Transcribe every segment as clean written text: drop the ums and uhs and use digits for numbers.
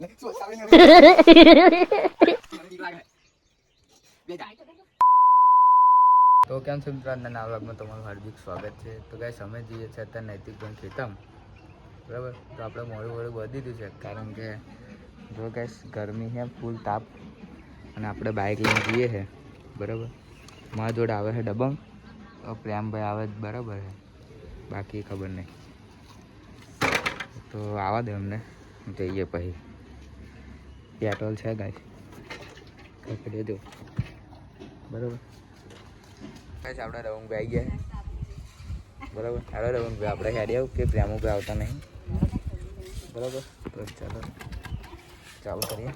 તો કેમ છે મિત્રો, આજના વ્લોગમાં તમારું હાર્દિક સ્વાગત છે. તો ગાઈસ અમે જઈએ છીએ અત્યારે નૈતિકભાઈ ખેતમ, બરાબર. તો આપણે મોડું વધી દીધું છે કારણ કે જો ગાઈસ ગરમી છે, ફૂલ તાપ, અને આપણે બાઇક લઈને જઈએ છે, બરાબર. મારા જોડે આવે છે દબંગ, પ્રેમભાઈ આવે બરાબર છે, બાકી ખબર નહીં. તો આવવા દે અમને, જઈએ પછી. પેટ્રોલ છે ગાઈસ, પકડી દો બરાબર. ગાઈસ આપણે દબંગભાઈ આવી ગયા બરાબર. હાલો દબંગભાઈ, આપણે હેડી આવું કે પ્રેમભાઈ આવતા નહીં, બરાબર. તો ચાલો કરીએ.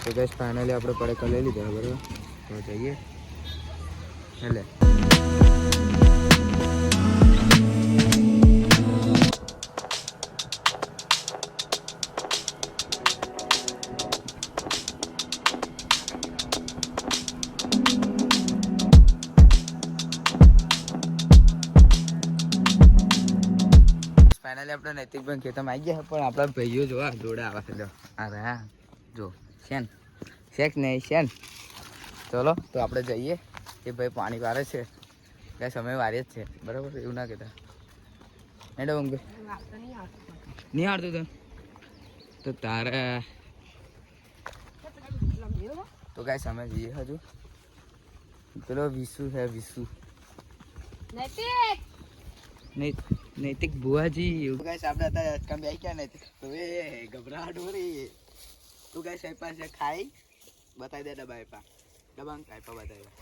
તો ગેસ ફાઇનલી આપણે પડેકા લઈ લીધા બરાબર. તો જઈએ એટલે ફાઇનલી આપણે નૈતિકભાઈ ખેતરમાં આવી ગયા, પણ આપણા ભાઈઓ જોવા જોડે આવે છે. અરે હા જો શેન શેક નહીં શેન. ચલો તો આપણે જઈએ. એ ભાઈ પાણી વારે છે, કાંઈ સમય વારે જ છે બરાબર. એવું ના કહેતા મેડમ નહીં હારતું તો તારે તો કાંઈ સમય જઈએ હજુ. પેલો વિસુ છે, વિસુ નૈતિક બુઆજી. એવું કાંઈ આપણે અત્યારે અટકામ આવી ગયા નૈતિક. તો એ ગભરાટ હો રહી. તું કાંઈ સાહેબ પાસે ખાઈ બતાવી દે ડબ્બા આપ્યા. ડબ્બા આપ્યા બતાવ્યા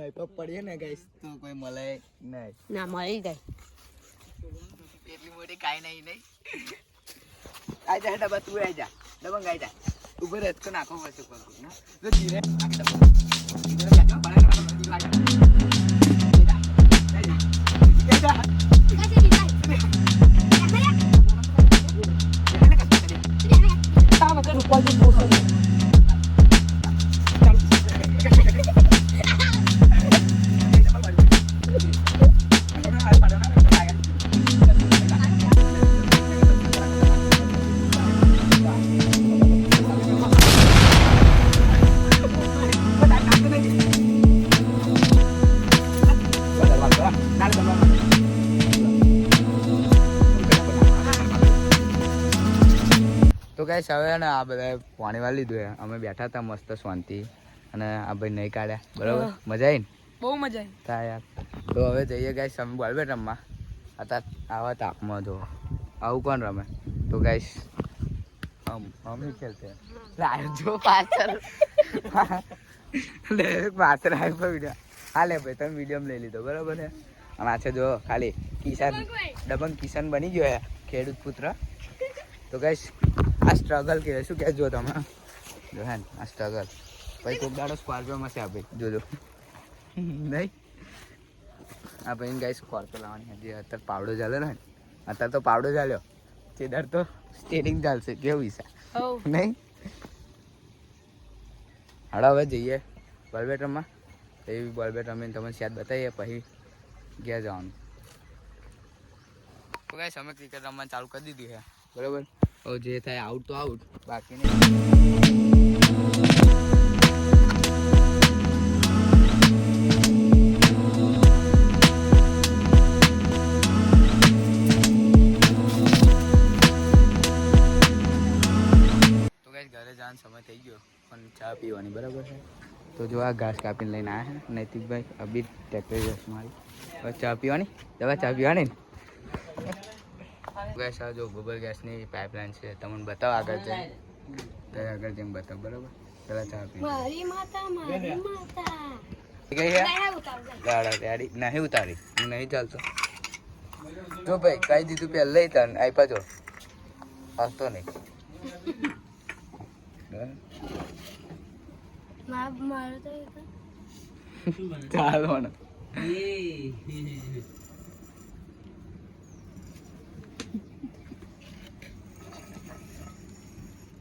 આપ્યા પડીએ ને ગાઈસ તો કોઈ મળે નહીં. ના મળી જાય એટલી મોટી કાંઈ નહીં. આવી જા ડબ્બા, તું આવી જા ડબ્બા આવી જા. ઉભો રહે તો નાખો પડશે ધીરે. તો ગાઈસ હવે ને આ બધા પાણી વાળી લીધું. અમે બેઠા હતા મસ્ત શાંતિ, અને આ ભાઈ નહીં કાઢ્યા બરાબર. મજા આવી ને? બહુ મજા આવી તા યાર. તો હવે જઈએ ગાઈસ અમે બોલબેટ રમવા. અત્યારે આવા તાપમાં જો આવું કોણ રમે? તો ગાઈસ અમે ખેલતે જો પાછળ પાછળ આવી. હા લે ભાઈ, તમે વિડીયો લઈ લીધો બરાબર છે. અને આ છે જો ખાલી કિસાન, દબંગ કિસાન બની ગયો હે, ખેડૂત પુત્ર. તો ગાઈસ આ સ્ટ્રગલ કે શું કહેજો તમે જો હે આ સ્ટ્રગલ. પછી કોક દાડો સ્કોર્પિયોમાં છે આ ભાઈ જોજો નહીં. આ ભાઈ ગાઈસ સ્કોર્પિયો લાવવાની હજી. અત્યારે પાવડો ચાલે ને, અત્યારે તો પાવડો ચાલ્યો, ચેદાર તો સ્ટેરિંગ ચાલશે. કેવું હિસા નહીં? હાડો હવે જઈએ બોલબેટ રમવા. એવી બોલબેટ રમીને તમને શાયદ બતાવીએ, પછી ગયા જવાનું. તો ગાઈસ અમે ક્રિકેટ રમવાનું ચાલુ કરી દીધી છે બરાબર. હવે જે થાય આઉટ તો આઉટ, બાકી નહીં. તો ગાઈસ ઘરે જવાનો સમય થઈ ગયો, પણ ચા પીવાની બરાબર છે. તો જો આ ઘાસ કાપીને લઈને આવ્યા છે નૈતિકભાઈ. અભી ટ્રેક્ટર જશે મારી. હવે ચા પીવાની, દવા ચા પીવાની ને. ગેસ આ જો ગોબર ગેસની પાઇપલાઇન છે, તમને બતાવો આગળ જઈને. ત્યારે આગળ જઈને બતાવો બરાબર. પેલા ચા પી મારી માતા ગઈ નહીં ઉતારી, હું નહીં ચાલતો. જો ભાઈ કહી દીધું પહેલા તને આપ્યા જો હસતો નહીં. ચાલો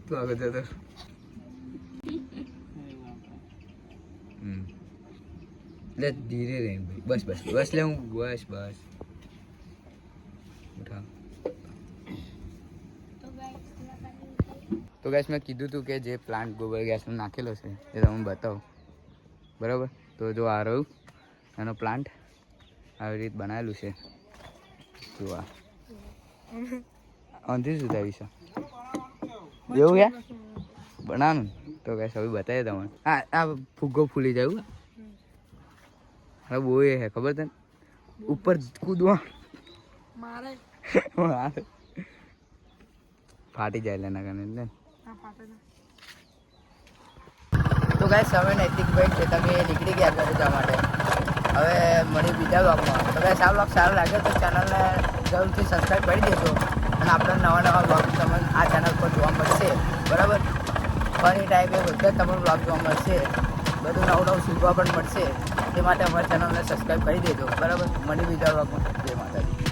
તું આગળ જતો લે ધીરે રહે ભાઈ બસ બસ બસ લે હું બસ બસ ઉઠા તો ગેસ મેં કીધું હતું કે જે પ્લાન્ટ ગોબર ગેસમાં નાખેલો છે એ તમને બતાવું બરાબર તો જો આ રહ્યું એનો પ્લાન્ટ આવી રીતે બનાવેલું છે જો આ અંધી સુધાવી છે એવું કે બનાવવાનું તો ગેસ હવે બતાવીએ તમને હા આ ફુગ્ગો ફૂલી જાય હવે બહુ એ હે ખબર તને ઉપર કૂદવા મારે ફાટી જાય એના કારણે ને તો ગાઈસ હવે નૈતિકભાઈ ખેતરમાં નીકળી ગયા ઘરે જવા માટે હવે મળી બીજા બ્લોગમાં તો ગાઈસ આ બ્લોગ સારો લાગ્યો તો ચેનલને જરૂરથી સબસ્ક્રાઈબ કરી દેજો અને આપણે નવા નવા બ્લોગ તમને આ ચેનલ પર જોવા મળશે બરાબર ફરી ટાઈપે બધા તમને બ્લોગ જોવા મળશે બધું નવું નવું શીખવા પણ મળશે તે માટે અમારા ચેનલને સબસ્ક્રાઈબ કરી દેજો બરાબર મળી બીજા બ્લોગમાં જય માતાજી.